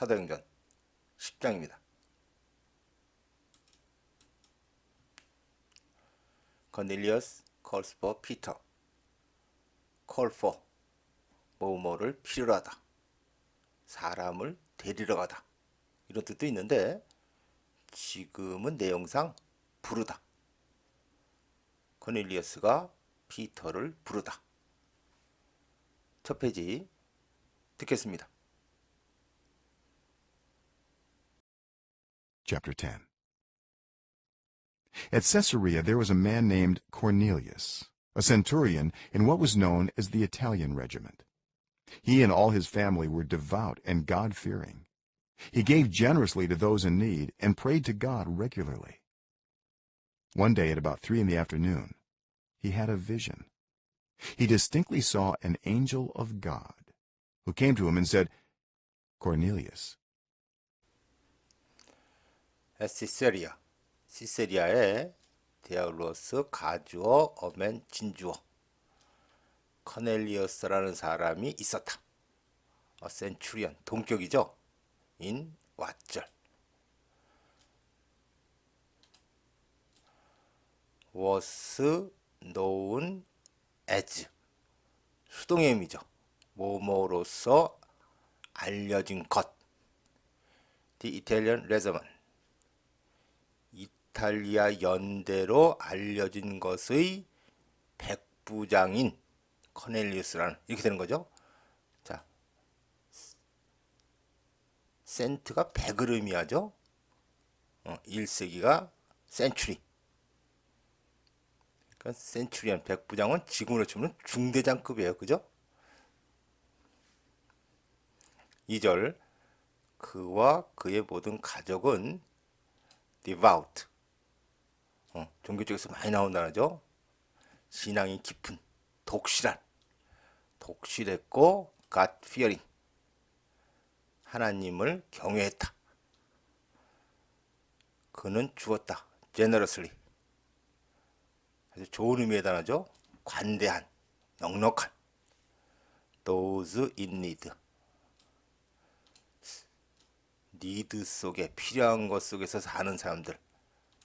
사도행전 10장입니다. Cornelius calls for Peter. call for 뭐뭐를 필요로 하다. 사람을 데리러 가다. 이런 뜻도 있는데 지금은 내용상 부르다. 코넬리어스가 피터를 부르다. 첫 페이지 듣겠습니다. Chapter 10. At Caesarea there was a man named Cornelius, a centurion in what was known as the Italian regiment. He and all his family were devout and God-fearing. He gave generously to those in need and prayed to God regularly. One day at about 3 p.m, he had a vision. He distinctly saw an angel of God who came to him and said, "Cornelius." 시세리아에 데아울로스 가주어 어멘 진주어 커넬리어스라는 사람이 있었다. 센츄리언 동격이죠. 인 왓절 was known as 수동의 의미죠. 뭐뭐로서 알려진 것. The Italian regiment 이탈리아 연대로 알려진 것의 백부장인 커넬리우스라는 이렇게 되는 거죠. 자, 센트가 백을 의미하죠. 1세기가 센츄리. 그러니까 센츄리언 백부장은 지금으로 치면 중대장급이에요. 그죠? 2절 그와 그의 모든 가족은 devout 종교 쪽에서 많이 나온 단어죠. 신앙이 깊은, 독실했고 God fearing 하나님을 경외했다. 그는 주었다. generously 아주 좋은 의미의 단어죠. 관대한, 넉넉한 those in need 니드 속에 필요한 것 속에서 사는 사람들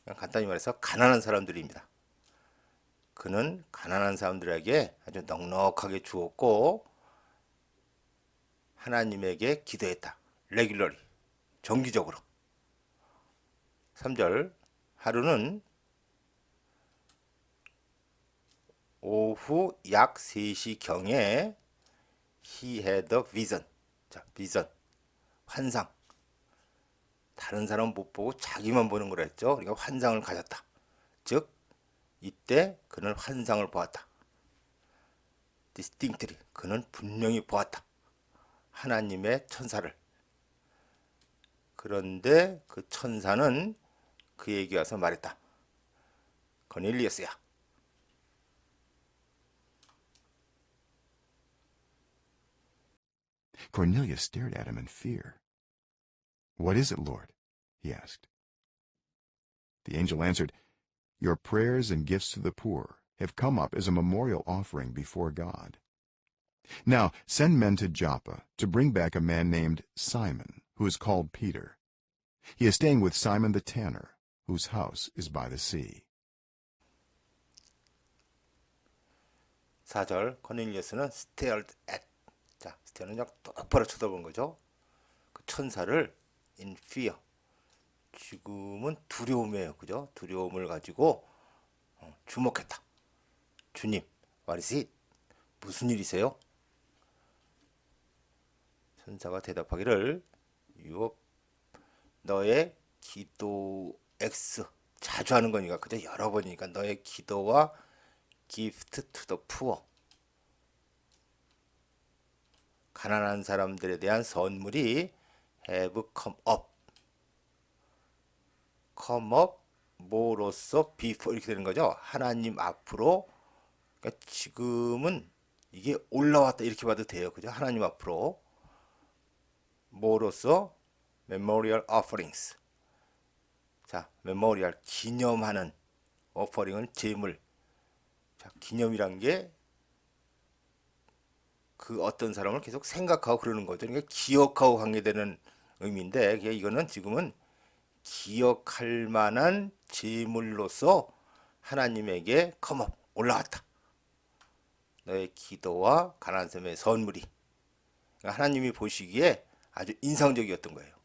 그냥 간단히 말해서 가난한 사람들입니다. 그는 가난한 사람들에게 아주 넉넉하게 주었고 하나님에게 기도했다. 레귤러리 정기적으로. 3절 하루는 오후 약 3시경에 he had a vision. 자, 비전 환상. 다른 사람 못 보고 자기만 보는 거라 했죠. 그러니까 환상을 가졌다. 즉 이때 그는 환상을 보았다. distinctly 그는 분명히 보았다. 하나님의 천사를. 그런데 그 천사는 그에게 와서 말했다. 거넬리어스야. Cornelius stared at him in fear. "What is it, Lord?" he asked. The angel answered, "Your prayers and gifts to the poor have come up as a memorial offering before God. Now send men to Joppa to bring back a man named Simon, who is called Peter. He is staying with Simon the tanner, whose house is by the sea." 4절 코넬리어스는 stared at. 자, stare는 그냥 똑바로 쳐다본 거죠. 그 천사를 in fear. 지금은 두려움이에요. 그죠? 두려움을 가지고 주목했다. 주님, what is it? 무슨 일이세요? 천사가 대답하기를 너의 기도 X 자주 하는 거니까 그죠? 여러 번이니까 너의 기도와 gift to the poor 가난한 사람들에 대한 선물이 have come up 뭐로서 before 이렇게 되는 거죠. 하나님 앞으로. 그러니까 지금은 이게 올라왔다 이렇게 봐도 돼요. 그죠? 하나님 앞으로 뭐로서 memorial offerings. 자, 메모리얼 기념하는 offering은 제물. 자, 기념이란 게 그 어떤 사람을 계속 생각하고 그러는 거죠. 그러니까 기억하고 관계되는 의미인데 이거는 지금은 기억할 만한 제물로서 하나님에게 컴업 올라왔다. 너의 기도와 가난한 사람의 선물이 하나님이 보시기에 아주 인상적이었던 거예요.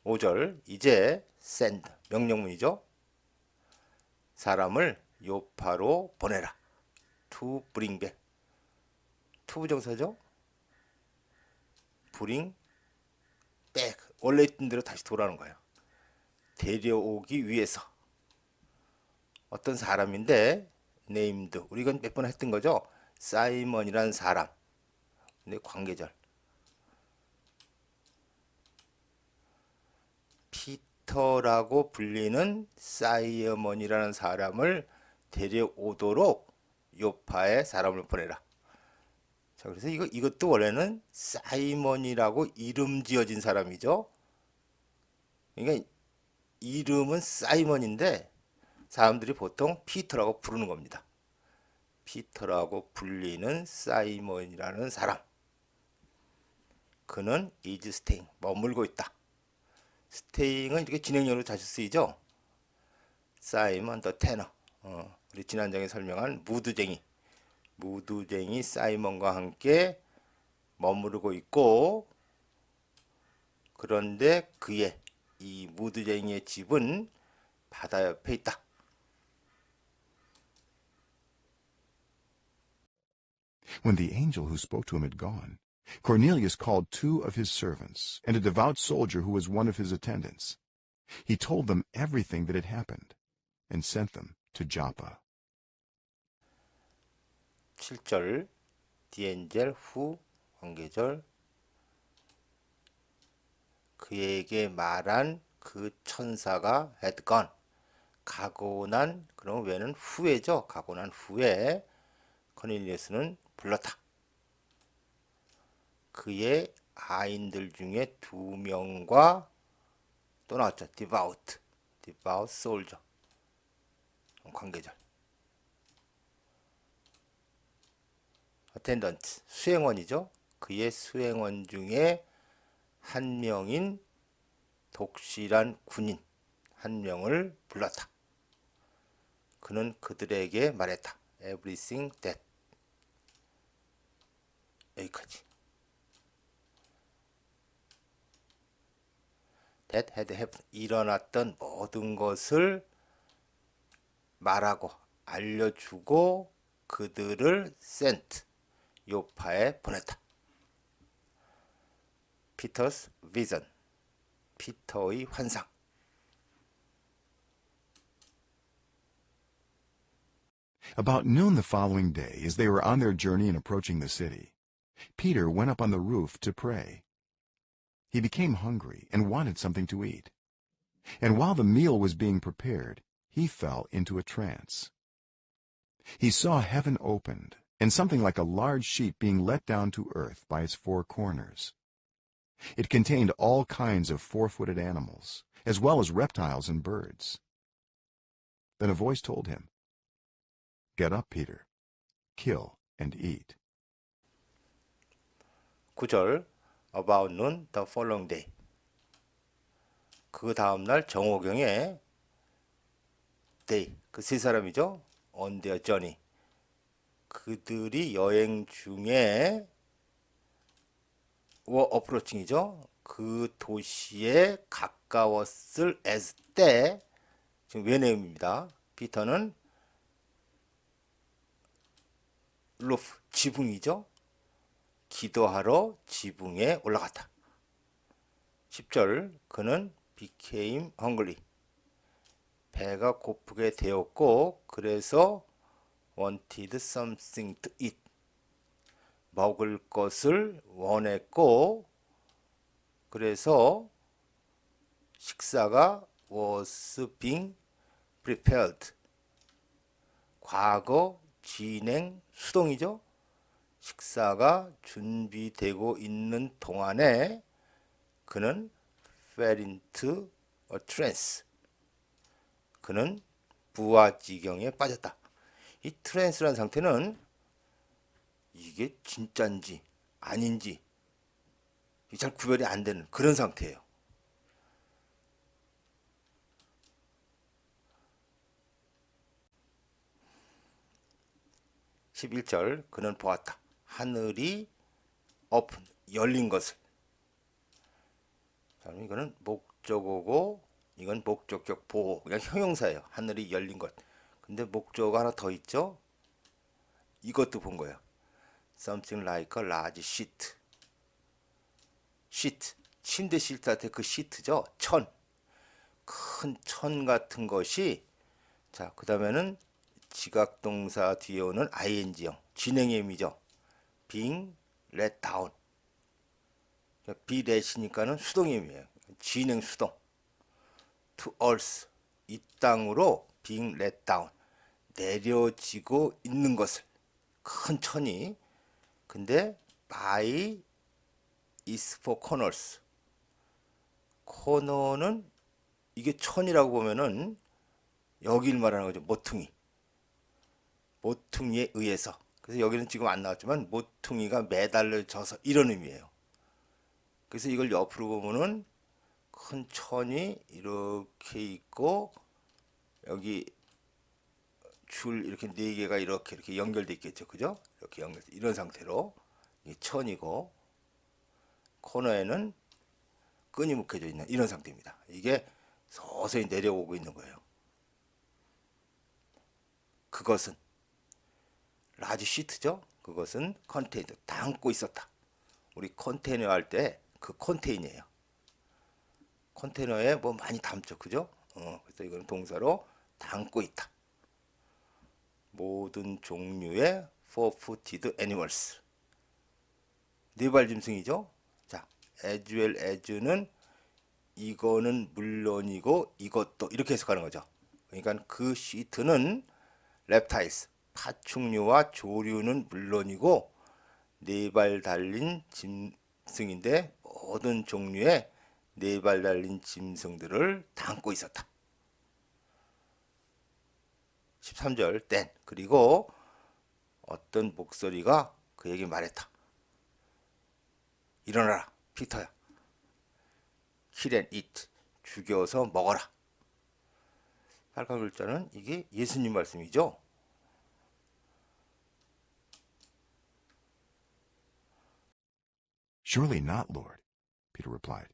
5절 이제 send 명령문이죠. 사람을 요파로 보내라. to bring back. to 부정사죠. bring back. 원래 있던 대로 다시 돌아오는 거예요. 데려오기 위해서. 어떤 사람인데 named 우리가 몇 번 했던 거죠. 사이먼이라는 사람. 근데 관계절. 피터라고 불리는 사이먼이라는 사람을 데려오도록 요파에 사람을 보내라. 자, 그래서 이것도 원래는 사이먼이라고 이름 지어진 사람이죠. 그러니까 이름은 사이먼인데 사람들이 보통 피터라고 부르는 겁니다. 피터라고 불리는 사이먼이라는 사람. 그는 is staying, 머물고 있다. staying은 이렇게 진행형으로 자주 쓰이죠. 사이먼 더 테너. 우리 지난 장에 설명한 무드쟁이. 무드쟁이 사이먼과 함께 머무르고 있고, 그런데 그의 이 무드쟁이의 집은 바다 옆에 있다. When the angel who spoke to him had gone, Cornelius called 2 of his servants and a devout soldier who was one of his attendants. He told them everything that had happened and sent them to Joppa. 7절 디엔젤 후 관계절 그에게 말한 그 천사가 had gone 가고 난 그럼 왜는 후에죠. 가고 난 후에 코넬리우스는 불렀다. 그의 하인들 중에 2명과 또 나왔죠. devout soldier 관계절. attendant 수행원이죠. 그의 수행원 중에 한 명인 독실한 군인 한 명을 불렀다. 그는 그들에게 말했다. everything that 여기까지. that had happened 일어났던 모든 것을 말하고 알려주고 그들을 sent 요파에 보냈다. Peter's vision 피터의 환상. About noon the following day, as they were on their journey and approaching the city, Peter went up on the roof to pray. He became hungry and wanted something to eat. And while the meal was being prepared, he fell into a trance. He saw heaven opened, and something like a large sheet being let down to earth by its 4 corners. It contained all kinds of 4-footed animals, as well as reptiles and birds. Then a voice told him, "Get up, Peter. Kill and eat." 9절 About noon the following day 그 다음날 정오경에 they 그 세 사람이죠. on their journey 그들이 여행 중에 were approaching이죠. 그 도시에 가까웠을 as 때 지금 외내음입니다. 피터는 roof 지붕이죠. 기도하러 지붕에 올라갔다. 10절 그는 became hungry 배가 고프게 되었고 그래서 wanted something to eat 먹을 것을 원했고 그래서 식사가 was being prepared 과거 진행 수동이죠. 식사가 준비되고 있는 동안에 그는 fell into a trance 그는 부화지경에 빠졌다. 이 트랜스라는 상태는 이게 진짜인지 아닌지 잘 구별이 안 되는 그런 상태예요. (11절) 그는 보았다. 하늘이 오픈 열린 것을. 자, 이거는 목적어고 이건 목적격 보호. 그냥 형용사예요. 하늘이 열린 것. 근데 목적어 하나 더 있죠. 이것도 본 거예요. Something like a large sheet. sheet. 침대 실트한테 그 시트죠. 천. 큰 천 같은 것이. 자, 그 다음에는 지각동사 뒤에 오는 ing형. 진행의 의미죠. being let down. be let이니까는 수동의 의미예요. 진행 수동. to earth. 이 땅으로 being let down. 내려지고 있는 것을. 큰 천이. 근데 by is for corners. 코너는 이게 천이라고 보면은 여기를 말하는 거죠. 모퉁이. 모퉁이에 의해서. 그래서 여기는 지금 안 나왔지만 모퉁이가 매달려져서 이런 의미예요. 그래서 이걸 옆으로 보면은 큰 천이 이렇게 있고 여기 줄 이렇게 네 개가 이렇게 연결돼 있겠죠. 그죠? 이렇게 연결 이런 상태로 이 천이고 코너에는 끈이 묶여져 있는 이런 상태입니다. 이게 서서히 내려오고 있는 거예요. 그것은 라지 시트죠. 그것은 컨테이너 담고 있었다. 우리 컨테이너 할 때 그 컨테이너예요. 컨테이너에 뭐 많이 담죠. 그죠? 그래서 이건 동사로 담고 있다. 모든 종류의 four-footed animals. 네발 짐승이죠. 자, as well as는 이거는 물론이고 이것도 이렇게 해석하는 거죠. 그러니까 그 시트는 reptiles, 파충류와 조류는 물론이고 네 발 달린 짐승인데 모든 종류의 네 발 달린 짐승들을 담고 있었다. 13절 then 그리고 어떤 목소리가 그에게 말했다. 일어나라 피터야. kill and eat 죽여서 먹어라. 빨간 글자는 이게 예수님 말씀이죠. Surely not, Lord, Peter replied.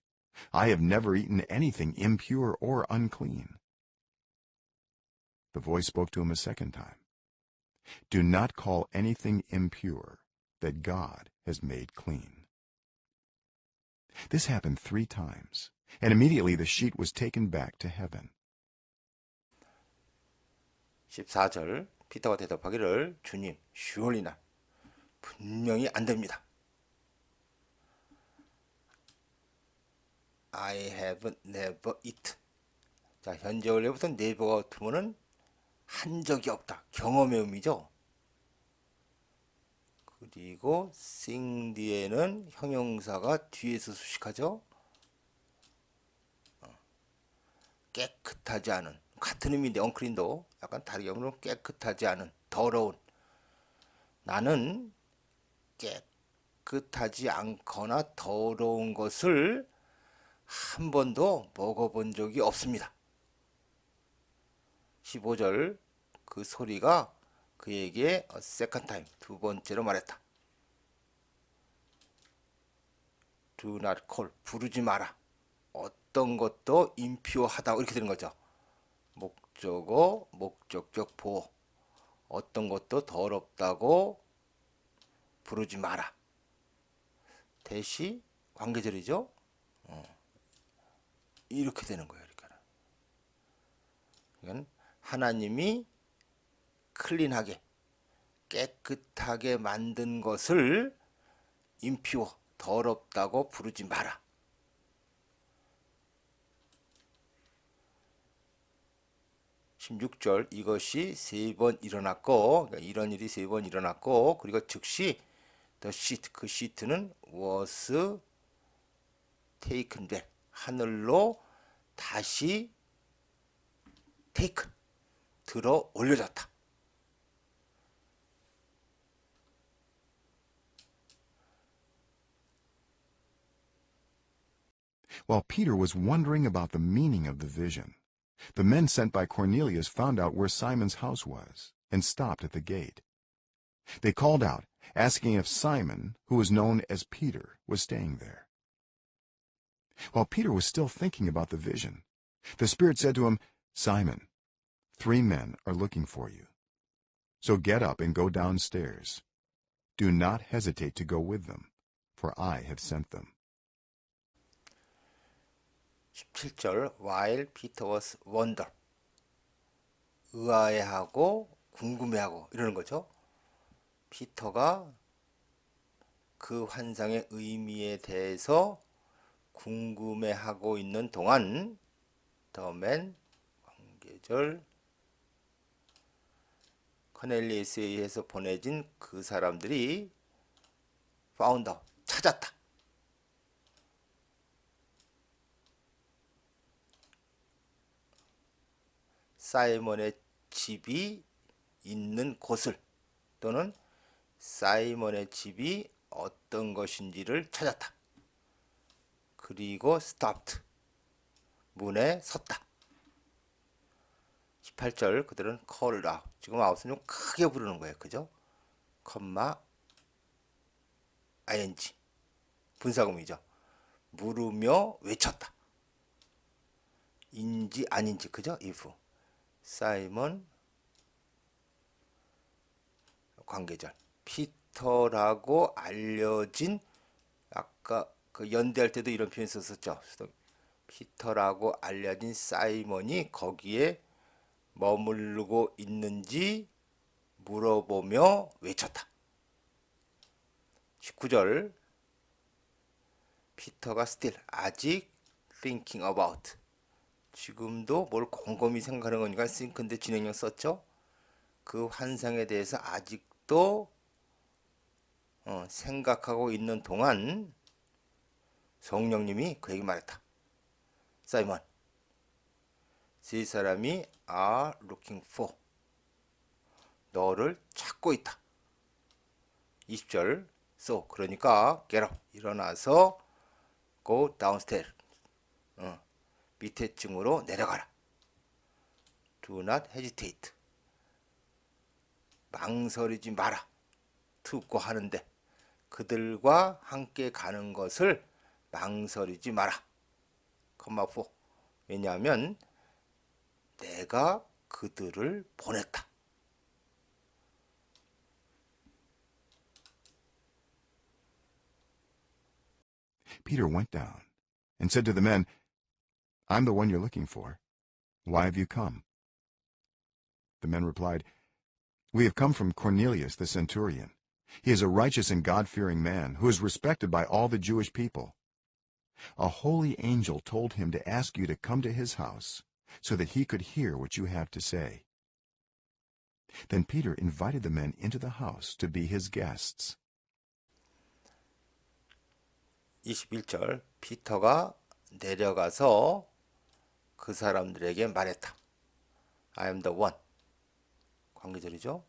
I have never eaten anything impure or unclean. The voice spoke to him a second time. Do not call anything impure that God has made clean. This happened 3 times, and immediately the sheet was taken back to heaven. 14절 피터가 대답하기를 주님 surely not 분명히 안 됩니다. I have never eaten. 자, 현재 원래부터 never가 붙으면은 한 적이 없다. 경험의 의미죠. 그리고 sing 뒤에는 형용사가 뒤에서 수식하죠. 깨끗하지 않은 같은 의미인데 unclean도 약간 다르게 보면 깨끗하지 않은 더러운. 나는 깨끗하지 않거나 더러운 것을 한 번도 먹어본 적이 없습니다. 15절 그 소리가 그에게 a second time 두 번째로 말했다. Do not call 부르지 마라. 어떤 것도 임퓨어하다 이렇게 되는 거죠. 목적어 목적격 보호. 어떤 것도 더럽다고 부르지 마라. 대시 관계절이죠. 이렇게 되는 거예요. 그러니까 하나님이 클린하게 깨끗하게 만든 것을 임퓨어 더럽다고 부르지 마라. 16절 이것이 3번 일어났고 그러니까 이런 일이 3번 일어났고 그리고 즉시 the sheet 그 시트는 was taken back 하늘로 다시 taken 들어 올려졌다. While Peter was wondering about the meaning of the vision, the men sent by Cornelius found out where Simon's house was and stopped at the gate. They called out, asking if Simon, who was known as Peter, was staying there. While Peter was still thinking about the vision, the Spirit said to him, "Simon, 3 men are looking for you. So get up and go downstairs. Do not hesitate to go with them, for I have sent them." 17절 While Peter was wonder 의아해하고 궁금해하고 이러는 거죠. 피터가 그 환상의 의미에 대해서 궁금해하고 있는 동안 the man 관계절 커넬리우스에 의해서 보내진 그 사람들이 found out 찾았다. 사이먼의 집이 있는 곳을 또는 사이먼의 집이 어떤 것인지를 찾았다. 그리고 stopped 문에 섰다. 18절 그들은 called out 지금 out은 좀 크게 부르는 거예요. 그죠? 컴마 ing 분사구문이죠. 물으며 외쳤다. 인지 아닌지 그죠? if 사이먼 관계절 피터라고 알려진 아까 그 연대할 때도 이런 표현 썼었죠. 피터라고 알려진 사이먼이 거기에 머무르고 있는지 물어보며 외쳤다. 19절 피터가 still 아직 thinking about 지금도 뭘 곰곰이 생각하는 거니까 think인데 진행형 썼죠. 그 환상에 대해서 아직도 생각하고 있는 동안 성령님이 그에게 말했다. 사이먼, 세 사람이 are looking for 너를 찾고 있다. 20절 so 그러니까 get up 일어나서 go downstairs 밑에 층으로 내려가라. do not hesitate 망설이지 마라. to go 하는데 그들과 함께 가는 것을 망설이지 마라. 컴마 4 왜냐하면 내가 그들을 보냈다. Peter went down and said to the men, "I'm the one you're looking for. Why have you come?" The men replied, "We have come from Cornelius the centurion. He is a righteous and God-fearing man who is respected by all the Jewish people. A holy angel told him to ask you to come to his house so that he could hear what you have to say." Then Peter invited the men into the house to be his guests. 21절 피터가 내려가서 그 사람들에게 말했다. I am the one. 관계절이죠.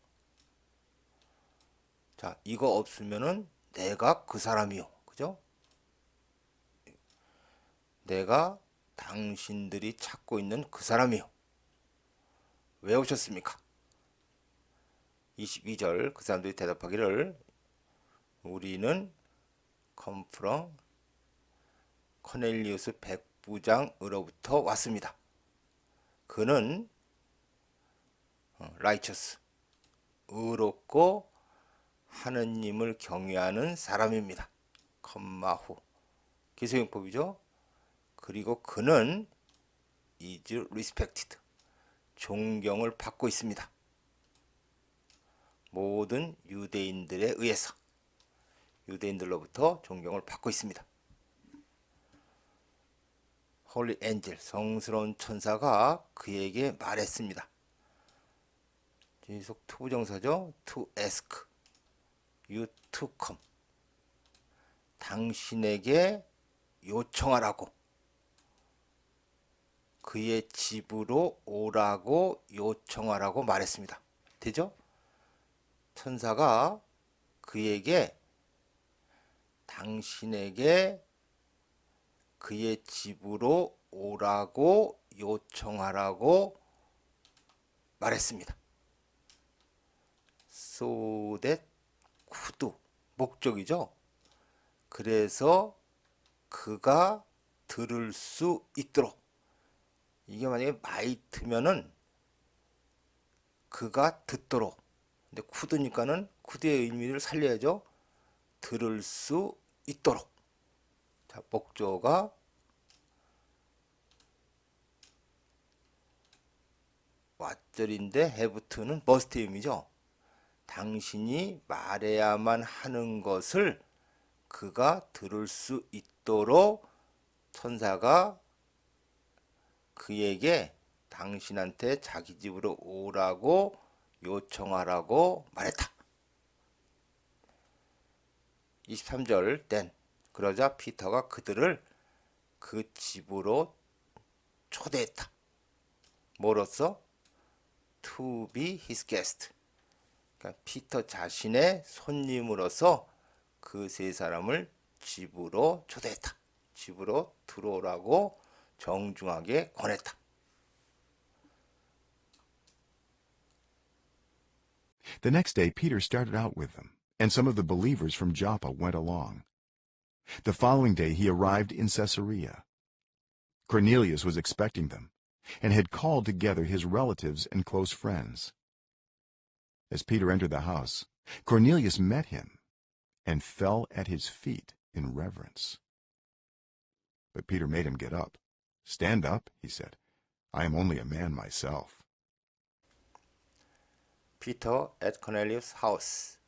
자, 이거 없으면은 내가 그 사람이요. 그죠? 내가 당신들이 찾고 있는 그 사람이요. 왜 오셨습니까? 22절 그 사람들이 대답하기를 우리는 come from 코넬리우스 백부장으로부터 왔습니다. 그는 righteous 의롭고 하느님을 경외하는 사람입니다. 컴마 후 기소용법이죠. 그리고 그는 is respected 존경을 받고 있습니다. 모든 유대인들에 의해서 유대인들로부터 존경을 받고 있습니다. 홀리 엔젤 성스러운 천사가 그에게 말했습니다. 계속 투부정사죠. to ask you to come 당신에게 요청하라고 그의 집으로 오라고 요청하라고 말했습니다. 되죠? 천사가 그에게 당신에게 그의 집으로 오라고 요청하라고 말했습니다. So that could 목적이죠. 그래서 그가 들을 수 있도록. 이게 만약에 might면은 그가 듣도록. 근데 could니까는 could의 의미를 살려야죠. 들을 수 있도록. 자, 목조가 왓절인데 have to는 must의 의미죠. 당신이 말해야만 하는 것을 그가 들을 수 있도록 천사가 그에게 당신한테 자기 집으로 오라고 요청하라고 말했다. 23절 then 그러자 피터가 그들을 그 집으로 초대했다. 뭐로써? To be his guest. 그러니까 피터 자신의 손님으로서 그 세 사람을 집으로 초대했다. 집으로 들어오라고 정중하게 권했다. The next day Peter started out with them, and some of the believers from Joppa went along. The following day he arrived in Caesarea. Cornelius was expecting them, and had called together his relatives and close friends. As Peter entered the house, Cornelius met him and fell at his feet in reverence. But Peter made him get up. "Stand up," he said. "I am only a man myself." Peter at Cornelius' house.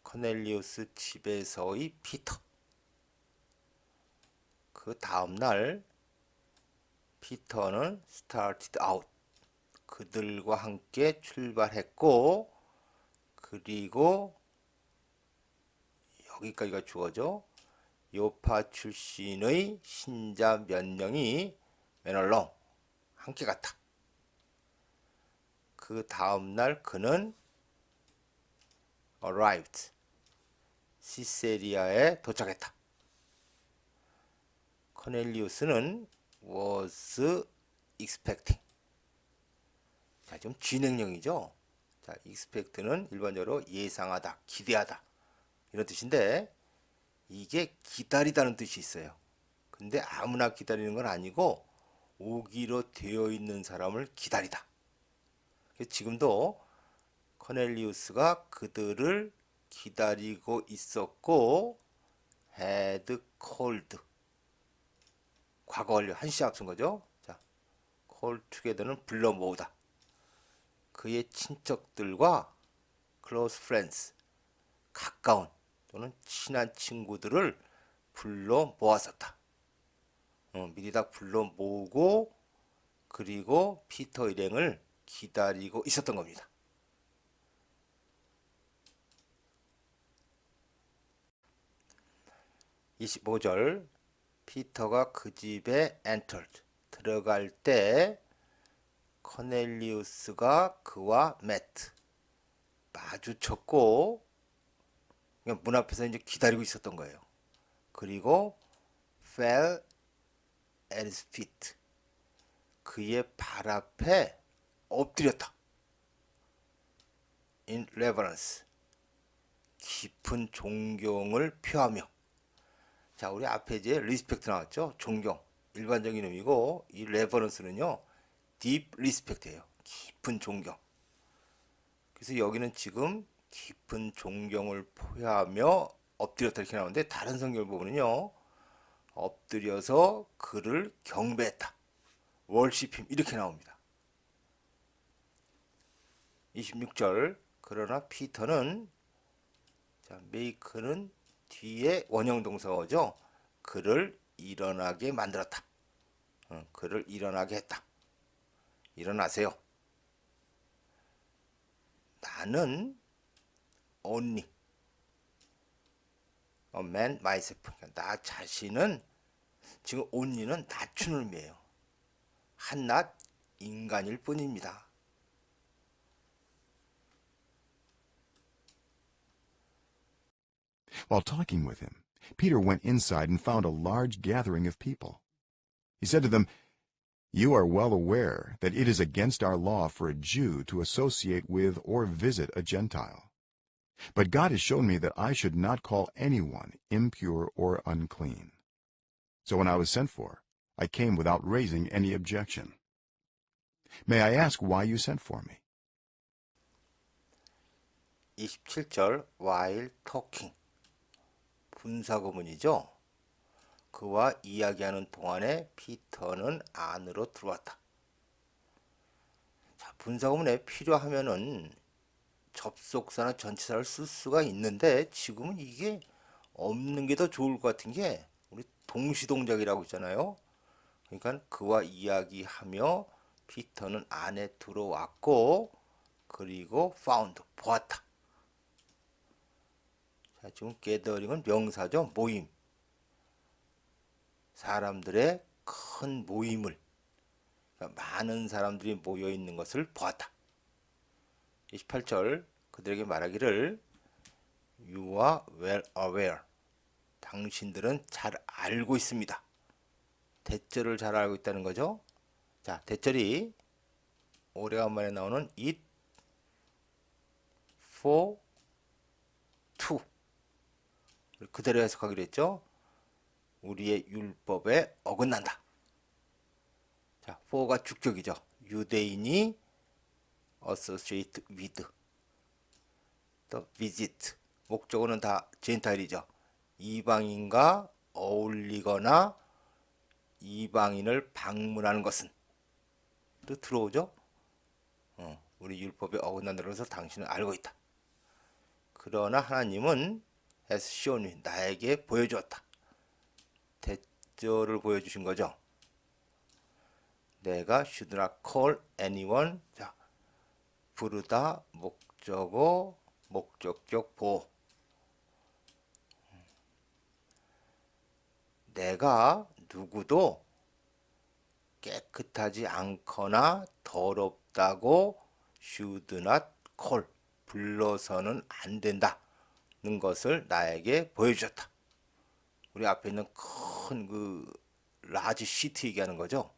코넬리우스 집에서의 피터. 그 다음 날 피터는 started out. 그들과 함께 출발했고, 그리고 여기까지가 주어져. 요파 출신의 신자 몇 명이 맨얼롱 함께 갔다. 그 다음 날 그는 arrived. 시세리아에 도착했다. 코넬리우스는 was expecting. 자, 좀 진행형이죠. 자, expect는 일반적으로 예상하다, 기대하다 이런 뜻인데 이게 기다리다는 뜻이 있어요. 근데 아무나 기다리는 건 아니고 오기로 되어 있는 사람을 기다리다. 지금도 코넬리우스가 그들을 기다리고 있었고 had called 과거 완료 한 시작 쓴 거죠. 자, call together는 불러 모으다. 그의 친척들과 close friends 가까운 또는 친한 친구들을 불러 모았었다. 미리 다 불러 모으고 그리고 피터 일행을 기다리고 있었던 겁니다. 25절 피터가 그 집에 entered 들어갈 때 코넬리우스가 그와 met 마주쳤고 문 앞에서 이제 기다리고 있었던 거예요. 그리고 fell at his feet 그의 발 앞에 엎드렸다. in reverence 깊은 존경을 표하며. 자, 우리 앞에 이제 리스펙트 나왔죠. 존경 일반적인 의미고 이 reverence는요 deep respect예요. 깊은 존경. 그래서 여기는 지금 깊은 존경을 표하며 엎드렸다 이렇게 나오는데 다른 성경 부분은요 엎드려서 그를 경배했다. 월시핌 이렇게 나옵니다. 26절 그러나 피터는 자, 메이크는 뒤에 원형 동사어죠. 그를 일어나게 만들었다. 그를 일어나게 했다. 일어나세요. 나는 only a man myself. 나 자신은 지금 only는 낮추는 의미예요. 한낱 인간일 뿐입니다. While talking with him, Peter went inside and found a large gathering of people. He said to them, "You are well aware that it is against our law for a Jew to associate with or visit a Gentile. But God has shown me that I should not call anyone impure or unclean. So when I was sent for, I came without raising any objection. May I ask why you sent for me?" 27절 while talking 분사구문이죠. 그와 이야기하는 동안에 피터는 안으로 들어왔다. 자, 분사구문에 필요하면은 접속사나 전치사를 쓸 수가 있는데 지금은 이게 없는 게 더 좋을 것 같은 게 우리 동시동작이라고 있잖아요. 그러니까 그와 이야기하며 피터는 안에 들어왔고 그리고 found 보았다. 자, 지금 gathering은 명사죠. 모임. 사람들의 큰 모임을 그러니까 많은 사람들이 모여 있는 것을 보았다. 28절 그들에게 말하기를 You are well aware. 당신들은 잘 알고 있습니다. 대절을 잘 알고 있다는 거죠. 자, 대절이 오래간만에 나오는 it for to 그대로 해석하기로 했죠. 우리의 율법에 어긋난다. 자, for가 주격이죠. 유대인이 associate with 또 visit 목적어는 다 젠타일이죠. 이방인과 어울리거나 이방인을 방문하는 것은 또 들어오죠. 우리 율법에 어긋난다고 해서 당신은 알고 있다. 그러나 하나님은 has shown me 나에게 보여주었다. 대절을 보여주신 거죠. 내가 should not call anyone 자 부르다 목적어 목적격 보호 내가 누구도 깨끗하지 않거나 더럽다고 should not call 불러서는 안 된다는 것을 나에게 보여주셨다. 우리 앞에 있는 큰 그 라지 시트 얘기하는 거죠.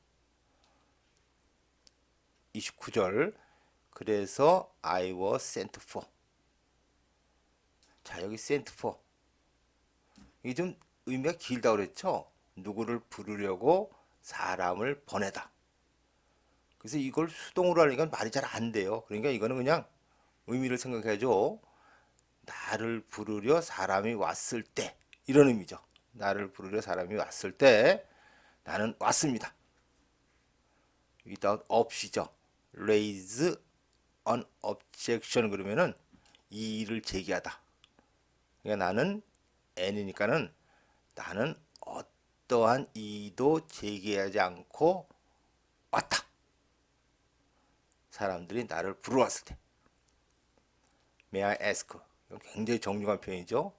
29절 그래서 I was sent for 자 여기 sent for 이게 좀 의미가 길다고 그랬죠. 누구를 부르려고 사람을 보내다. 그래서 이걸 수동으로 하니까 말이 잘 안 돼요. 그러니까 이거는 그냥 의미를 생각해줘. 나를 부르려 사람이 왔을 때 이런 의미죠. 나를 부르려 사람이 왔을 때 나는 왔습니다. without 없이죠. raise an objection 그러면은 이의를 제기하다. 그러니까 나는 N이니까는 나는 어떠한 이의도 제기하지 않고 왔다. 사람들이 나를 부르러 왔을 때. May I ask? 이건 굉장히 정중한 표현이죠.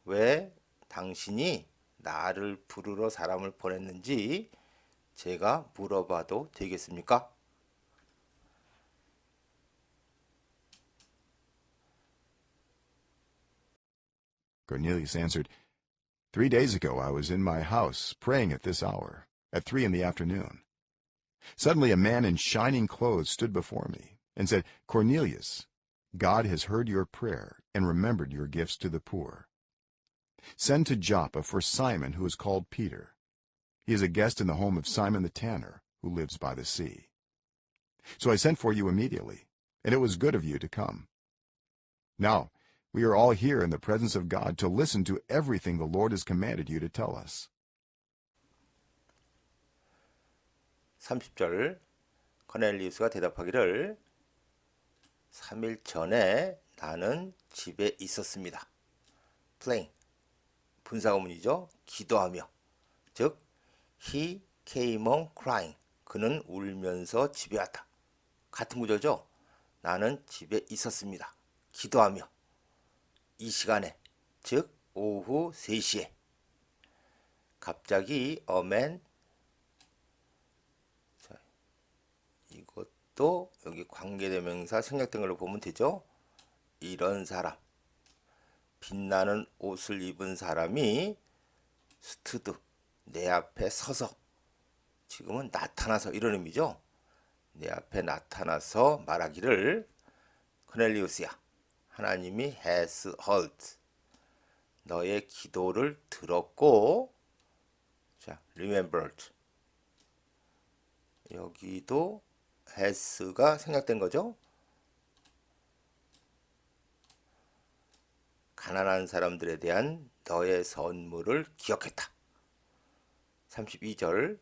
왜 당신이 나를 부르러 사람을 보냈는지 제가 물어봐도 되겠습니까? Cornelius answered, 3 days ago I was in my house praying at this hour, at 3 in the afternoon. Suddenly a man in shining clothes stood before me and said, Cornelius, God has heard your prayer and remembered your gifts to the poor. Send to Joppa for Simon, who is called Peter. He is a guest in the home of Simon the tanner, who lives by the sea. So I sent for you immediately, and it was good of you to come. Now, we are all here in the presence of God to listen to everything the Lord has commanded you to tell us. 30절 코넬리우스가 대답하기를 3일 전에 나는 집에 있었습니다. playing 분사구문이죠. 기도하며 즉 he came on crying 그는 울면서 집에 왔다. 같은 구조죠. 나는 집에 있었습니다. 기도하며 이 시간에 즉 오후 3시에 갑자기 a man 자, 이것도 여기 관계대명사 생략된 걸로 보면 되죠. 이런 사람 빛나는 옷을 입은 사람이 스투드, 내 앞에 서서, 지금은 나타나서 이런 의미죠. 내 앞에 나타나서 말하기를 코넬리우스야, 하나님이 has heard, 너의 기도를 들었고, 자, remembered, 여기도 has가 생략된 거죠. 가난한 사람들에 대한 너의 선물을 기억했다. 32절,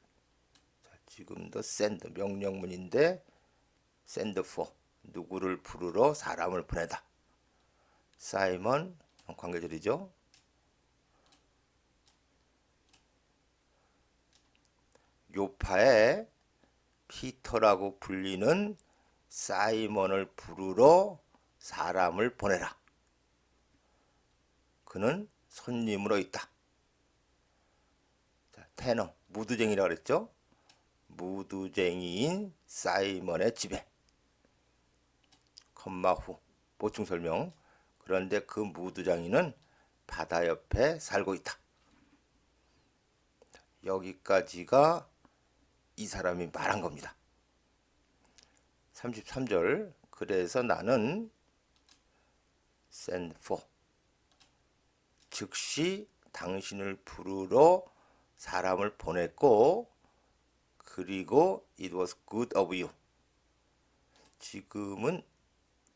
지금도 send, 명령문인데 send for, 누구를 부르러 사람을 보내다. 사이먼, 관계절이죠. 요파에 피터라고 불리는 사이먼을 부르러 사람을 보내라. 그는 손님으로 있다. 자, 테너, 무두쟁이라고 그랬죠. 무두쟁이인 사이먼의 집에, 컴마 후 보충 설명. 그런데 그 무두쟁이는 바다 옆에 살고 있다. 여기까지가 이 사람이 말한 겁니다. 33절, 그래서 나는 send for, 즉시 당신을 부르러 사람을 보냈고, 그리고 it was good of you, 지금은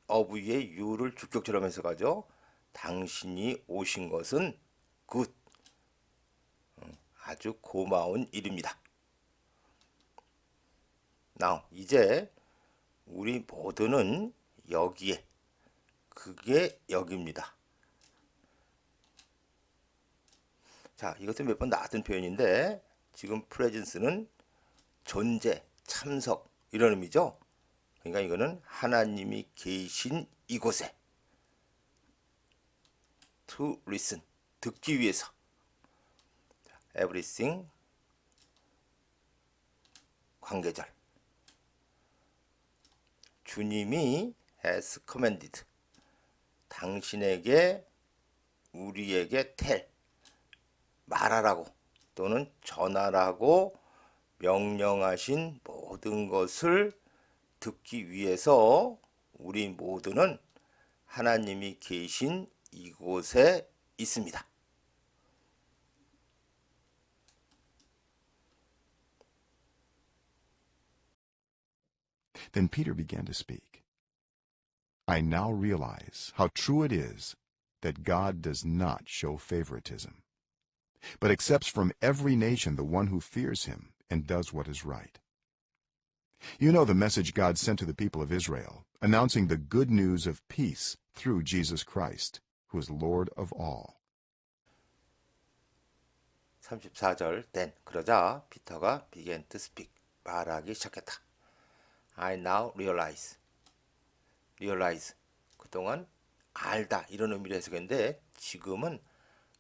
of you의 you를 주격처럼 해석하죠. 당신이 오신 것은 good, 아주 고마운 일입니다. Now, 이제 우리 모두는 여기에, 그게 여기입니다. 자, 이것도 몇 번 나왔던 표현인데, 지금 presence는 존재, 참석, 이런 의미죠. 그러니까 이거는 하나님이 계신 이곳에, to listen, 듣기 위해서. everything, 관계절. 주님이 has commanded, 당신에게, 우리에게 tell, 말하라고 또는 전하라고 명령하신 모든 것을 듣기 위해서 우리 모두는 하나님이 계신 이곳에 있습니다. Then Peter began to speak. I now realize how true it is that God does not show favoritism, but accepts from every nation the one who fears him and does what is right. You know the message God sent to the people of Israel, announcing the good news of peace through Jesus Christ, who is Lord of all. 34절, then, 그러자 피터가 began to speak, 말하기 시작했다. I now realize, 그동안 알다 이런 의미로 해석했는데, 지금은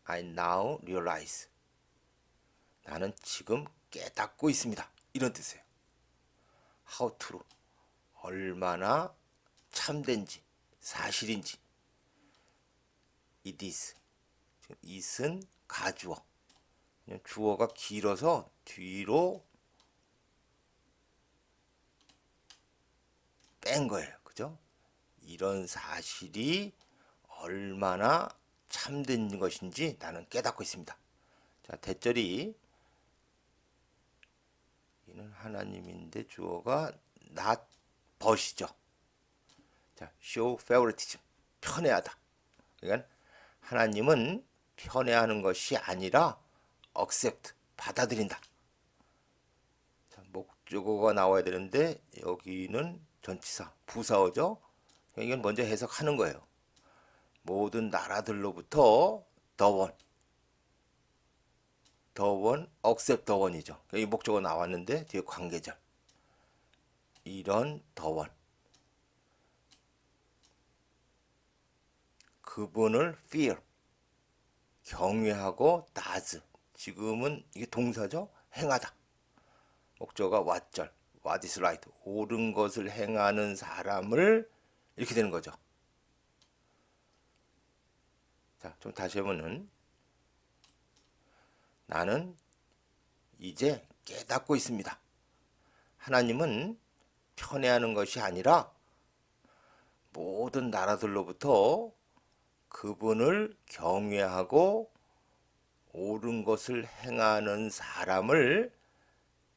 I now realize, 나는 지금 깨닫고 있습니다, 이런 뜻이에요. How true, 얼마나 참된지, 사실인지. It is, it은 가주어, 주어가 길어서 뒤로 뺀 거예요. 그죠? 이런 사실이 얼마나 참된 것인지 나는 깨닫고 있습니다. 자, 대절이, 이는 하나님인데 주어가 not but이죠. 자, show favoritism, 편애하다. 그러니까 하나님은 편애하는 것이 아니라 accept, 받아들인다. 자, 목적어가 나와야 되는데 여기는 전치사, 부사어죠. 이건 먼저 해석하는 거예요. 모든 나라들로부터 the one, accept the one이죠. 여기 목적어 나왔는데 뒤에 관계절. 이런 the one, 그분을 fear, 경외하고 does, 지금은 이게 동사죠. 행하다. 목적어가 what절, what is right, 옳은 것을 행하는 사람을, 이렇게 되는 거죠. 자, 좀 다시 해보면 나는 이제 깨닫고 있습니다. 하나님은 편애하는 것이 아니라 모든 나라들로부터 그분을 경외하고 옳은 것을 행하는 사람을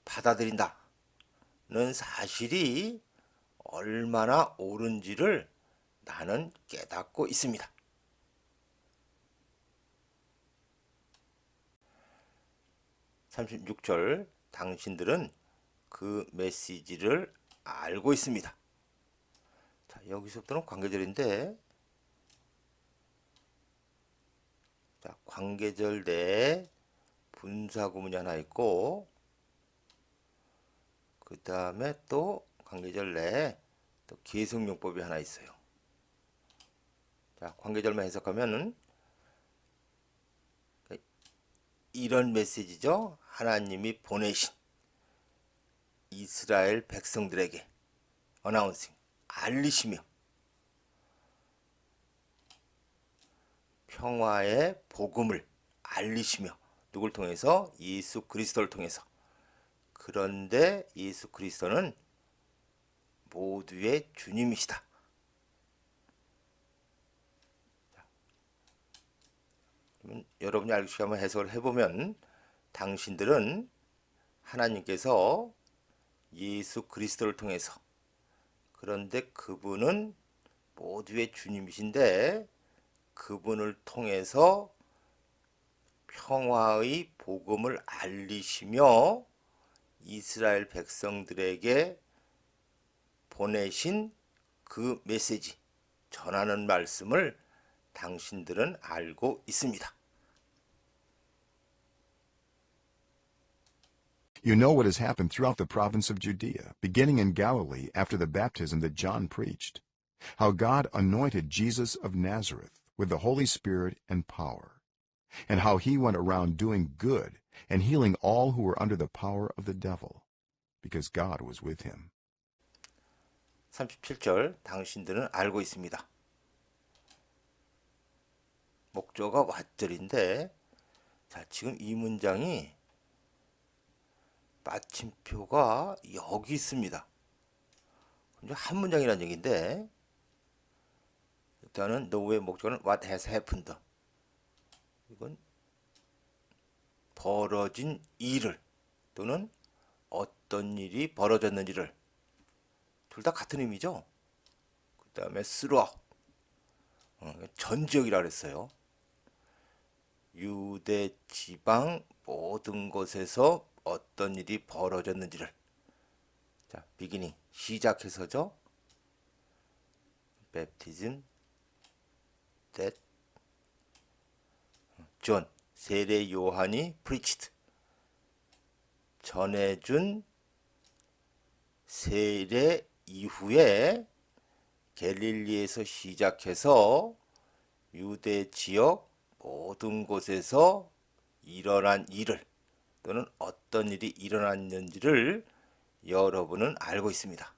받아들인다는 사실이 얼마나 옳은지를 나는 깨닫고 있습니다. 36절 당신들은 그 메시지를 알고 있습니다. 자, 여기서부터는 관계절인데, 자, 관계절 내에 분사구문이 하나 있고, 그 다음에 또 관계절 내에 또 계속용법이 하나 있어요. 자, 관계절만 해석하면은 이런 메시지죠. 하나님이 보내신 이스라엘 백성들에게 어나운싱, 알리시며 평화의 복음을 알리시며 누굴 통해서? 예수 그리스도를 통해서. 그런데 예수 그리스도는 모두의 주님이시다. 여러분이 알고 싶게 한번 해석을 해보면 당신들은 하나님께서 예수 그리스도를 통해서, 그런데 그분은 모두의 주님이신데 그분을 통해서 평화의 복음을 알리시며 이스라엘 백성들에게 보내신 그 메시지, 전하는 말씀을 당신들은 알고 있습니다. You know what has happened throughout the province of Judea, beginning in Galilee after the baptism that John preached, how God anointed Jesus of Nazareth with the Holy Spirit and power, and how he went around doing good and healing all who were under the power of the devil, because God was with him. 37절 당신들은 알고 있습니다. 목조가 왓절인데, 자, 지금 이 문장이 마침표가 여기 있습니다. 한 문장이라는 얘기인데, 일단은 no의 목적어는 what has happened. 이건 벌어진 일을 또는 어떤 일이 벌어졌는지를, 둘 다 같은 의미죠. 그 다음에 throughout, 전 지역이라 그랬어요. 유대 지방 모든 곳에서 어떤 일이 벌어졌는지를. 자, beginning, 시작해서죠. baptism that John, 세례 요한이 preached, 전해준 세례 이후에 갈릴리에서 시작해서 유대 지역 모든 곳에서 일어난 일을 또는 어떤 일이 일어났는지를 여러분은 알고 있습니다.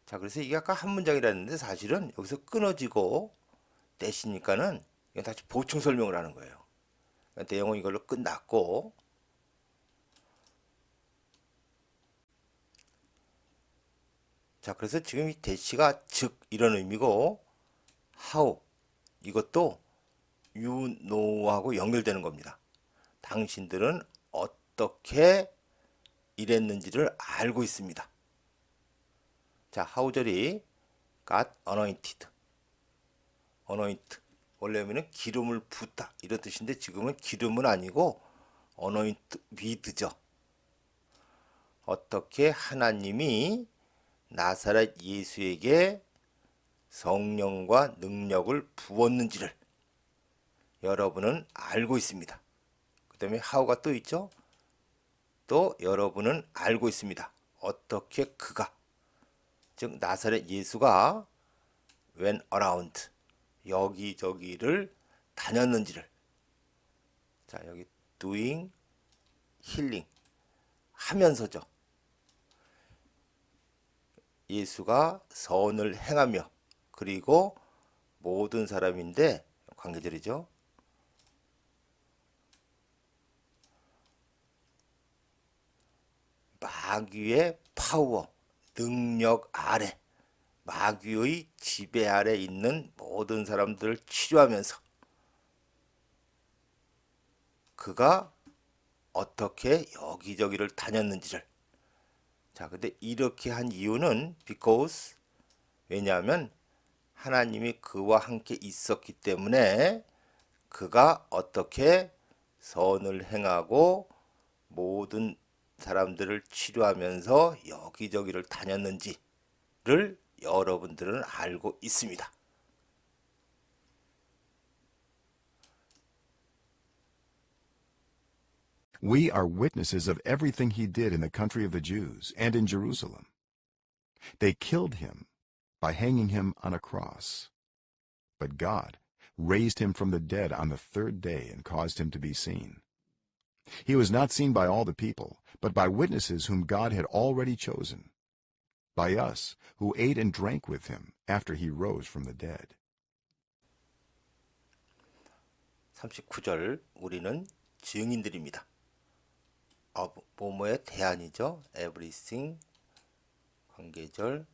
자, 그래서 이게 아까 한 문장이라 했는데 사실은 여기서 끊어지고 떼시니까는 이건 다시 보충 설명을 하는 거예요. 그러니까 내용은 이걸로 끝났고, 자, 그래서 지금 이 대시가 즉 이런 의미고, how 이것도 you know하고 연결되는 겁니다. 당신들은 어떻게 일했는지를 알고 있습니다. 자, how절이 got anointed, anoint, 원래는 기름을 붓다 이런 뜻인데 지금은 기름은 아니고 anoint with죠. 어떻게 하나님이 나사렛 예수에게 성령과 능력을 부었는지를 여러분은 알고 있습니다. 그 다음에 how가 또 있죠. 또 여러분은 알고 있습니다. 어떻게 그가, 즉 나사렛 예수가 went around, 여기저기를 다녔는지를. 자, 여기 doing healing 하면서죠. 예수가 선을 행하며, 그리고 모든 사람인데 관계절이죠. 마귀의 파워, 능력 아래, 마귀의 지배 아래 있는 모든 사람들을 치료하면서 그가 어떻게 여기저기를 다녔는지를. 자, 근데 이렇게 한 이유는 because, 왜냐하면 하나님이 그와 함께 있었기 때문에 그가 어떻게 선을 행하고 모든 사람들을 치료하면서 여기저기를 다녔는지를 여러분들은 알고 있습니다. We are witnesses of everything he did in the country of the Jews and in Jerusalem. They killed him by hanging him on a cross. But God raised him from the dead on the third day and caused him to be seen. He was not seen by all the people, but by witnesses whom God had already chosen, by us who ate and drank with him after he rose from the dead. 39절, 우리는 증인들입니다. 뭐뭐의 대안이죠. everything, 관계절.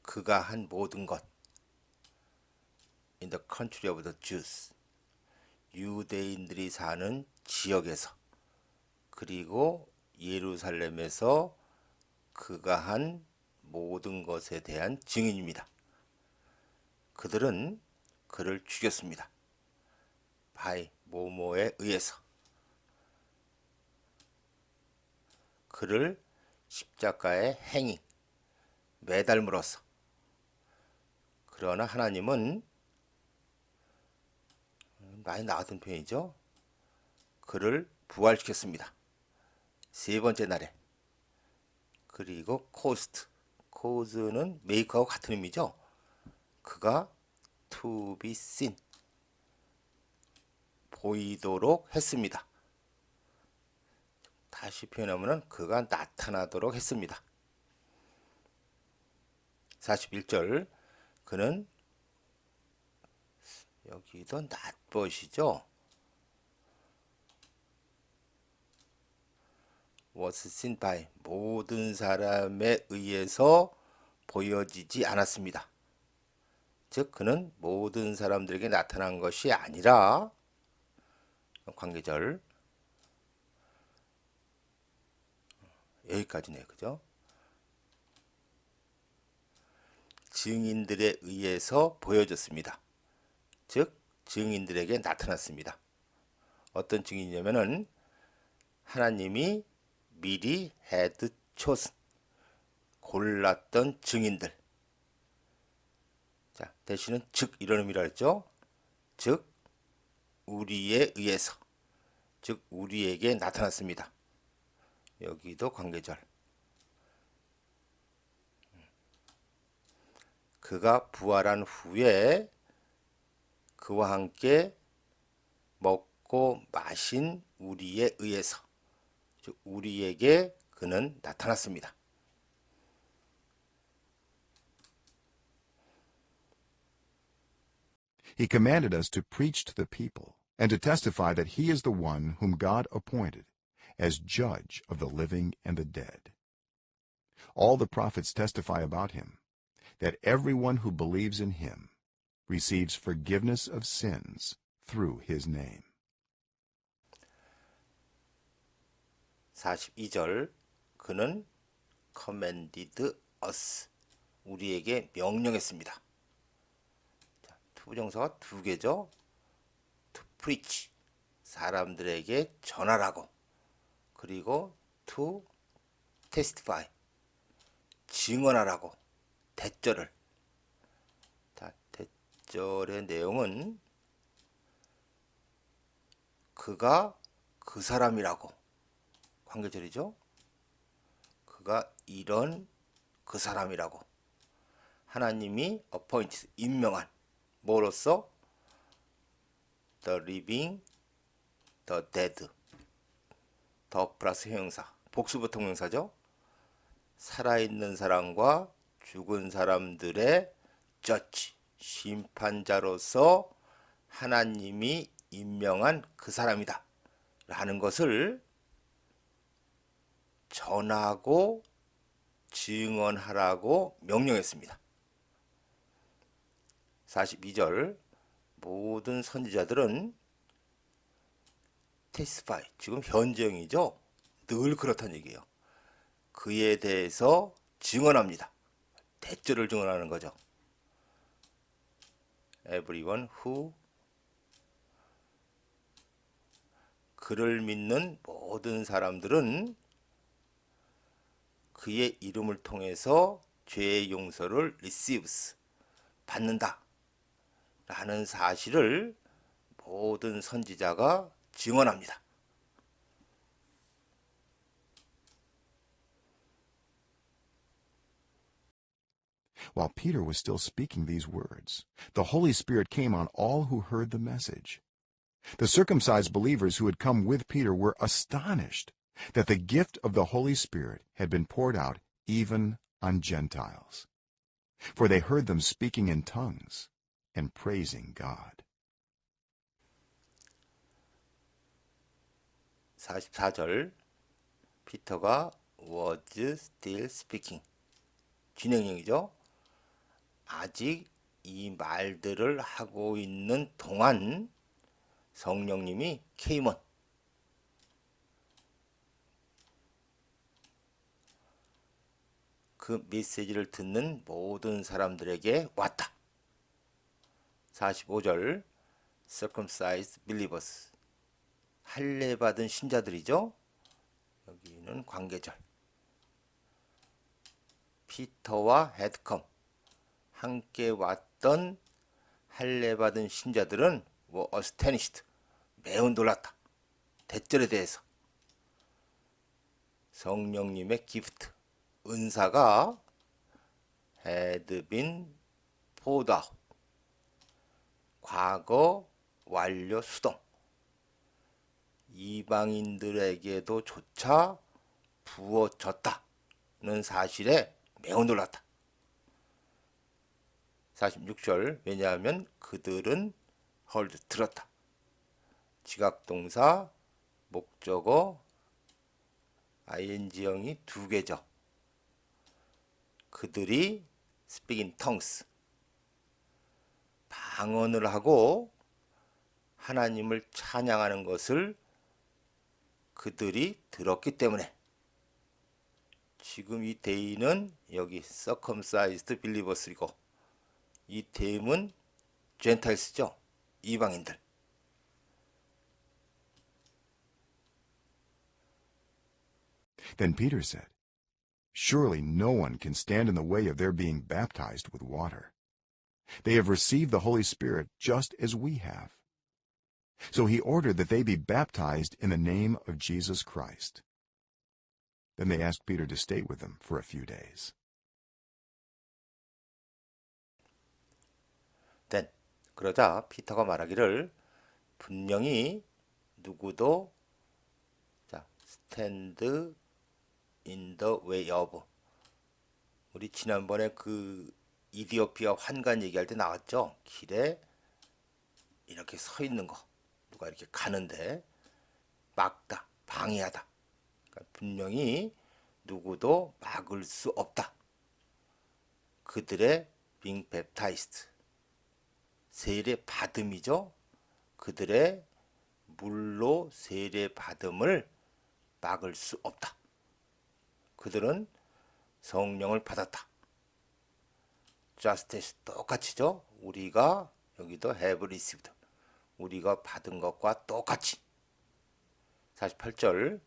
그가 한 모든 것. in the country of the Jews. 유대인들이 사는 지역에서, 그리고 예루살렘에서 그가 한 모든 것에 대한 증인입니다. 그들은 그를 죽였습니다. by 모모에 의해서. 그를 십자가에 행이, 매달므로써. 그러나 하나님은, 많이 나왔던 표현이죠. 그를 부활시켰습니다. 세 번째 날에. 그리고 코스트, 코즈는 메이크하고 같은 의미죠. 그가 to be seen, 보이도록 했습니다. 다시 표현하면 그가 나타나도록 했습니다. 41절, 그는 여기도 낫벗이죠. was seen by, 모든 사람에 의해서 보여지지 않았습니다. 즉 그는 모든 사람들에게 나타난 것이 아니라, 관계절 여기까지네요. 그죠? 증인들에 의해서 보여졌습니다. 즉 증인들에게 나타났습니다. 어떤 증인이냐면은 하나님이 미리 had chosen, 골랐던 증인들. 자, 대신은 즉 이런 의미라 했죠. 즉 우리에 의해서, 즉 우리에게 나타났습니다. 여기도 관계절. 그가 부활한 후에 그와 함께 먹고 마신 우리에 의해서, 즉 우리에게 그는 나타났습니다. He commanded us to preach to the people and to testify that he is the one whom God appointed as judge of the living and the dead. All the prophets testify about him, that everyone who believes in him receives forgiveness of sins through his name. 42절, 그는 commanded us, 우리에게 명령했습니다. 투부정사가 두 개죠. to preach, 사람들에게 전하라고. 그리고 to testify, 증언하라고. 대절을. 자, 대절의 내용은 그가 그 사람이라고. 관계절이죠. 그가 이런 그 사람이라고. 하나님이 appointed, 임명한. 뭐로써? the living, the dead. 더 플러스 형용사, 복수부터 형용사죠. 살아있는 사람과 죽은 사람들의 judge, 심판자로서 하나님이 임명한 그 사람이다 라는 것을 전하고 증언하라고 명령했습니다. 42절 모든 선지자들은 testify, 지금 현재형이죠. 늘 그렇다는 얘기예요. 그에 대해서 증언합니다. 대절을 증언하는 거죠. Everyone who, 그를 믿는 모든 사람들은 그의 이름을 통해서 죄의 용서를 receives, 받는다 라는 사실을 모든 선지자가 증언합니다. While Peter was still speaking these words, the Holy Spirit came on all who heard the message. The circumcised believers who had come with Peter were astonished that the gift of the Holy Spirit had been poured out even on Gentiles. For they heard them speaking in tongues and praising God. 44절 피터가 was still speaking, 진행형이죠. 아직 이 말들을 하고 있는 동안 성령님이 came on, 그 메시지를 듣는 모든 사람들에게 왔다. 45절 circumcised believers, 할례 받은 신자들이죠. 여기는 관계절. 피터와 had come, 함께 왔던 할례 받은 신자들은 were astonished, 매우 놀랐다. 대절에 대해서. 성령님의 기프트, 은사가 had been poured out, 과거 완료 수동, 이방인들에게도 조차 부어졌다는 사실에 매우 놀랐다. 46절 왜냐하면 그들은 heard, 들었다. 지각동사, 목적어, ing형이 두 개죠. 그들이 speak in tongues, 방언을 하고 하나님을 찬양하는 것을 그들이 들었기 때문에. 지금 이 대의는 여기 circumcised believers이고 이 대음은 젠타일스죠. 이방인들. Then Peter said, Surely no one can stand in the way of their being baptized with water. They have received the Holy Spirit just as we have. So he ordered that they be baptized in the name of Jesus Christ. Then they asked Peter to stay with them for a few days. Then, 그러자 피터가 말하기를 분명히 누구도 stand in the way of, 우리 지난번에 그 이디오피아 환관 얘기할 때 나왔죠. 길에 이렇게 서 있는 거, 누가 이렇게 가는데 막다, 방해하다. 그러니까 분명히 누구도 막을 수 없다. 그들의 being baptized, 세례 받음이죠. 그들의 물로 세례 받음을 막을 수 없다. 그들은 성령을 받았다. just as 똑같이죠. 우리가 여기도 have received, 우리가 받은 것과 똑같이. 48절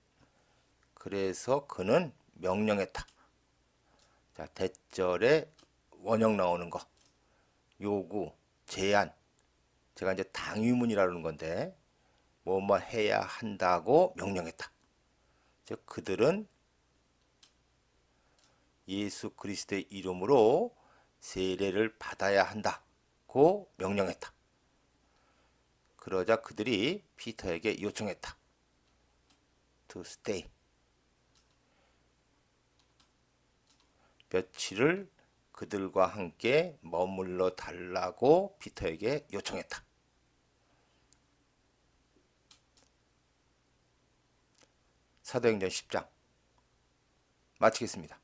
그래서 그는 명령했다. 자, 대절에 원형 나오는 거, 요구, 제안, 제가 이제 당위문이라는 건데 뭐뭐 해야 한다고 명령했다. 즉 그들은 예수 그리스도의 이름으로 세례를 받아야 한다고 명령했다. 그러자 그들이 피터에게 요청했다. To stay. 며칠을 그들과 함께 머물러 달라고 피터에게 요청했다. 사도행전 10장 마치겠습니다.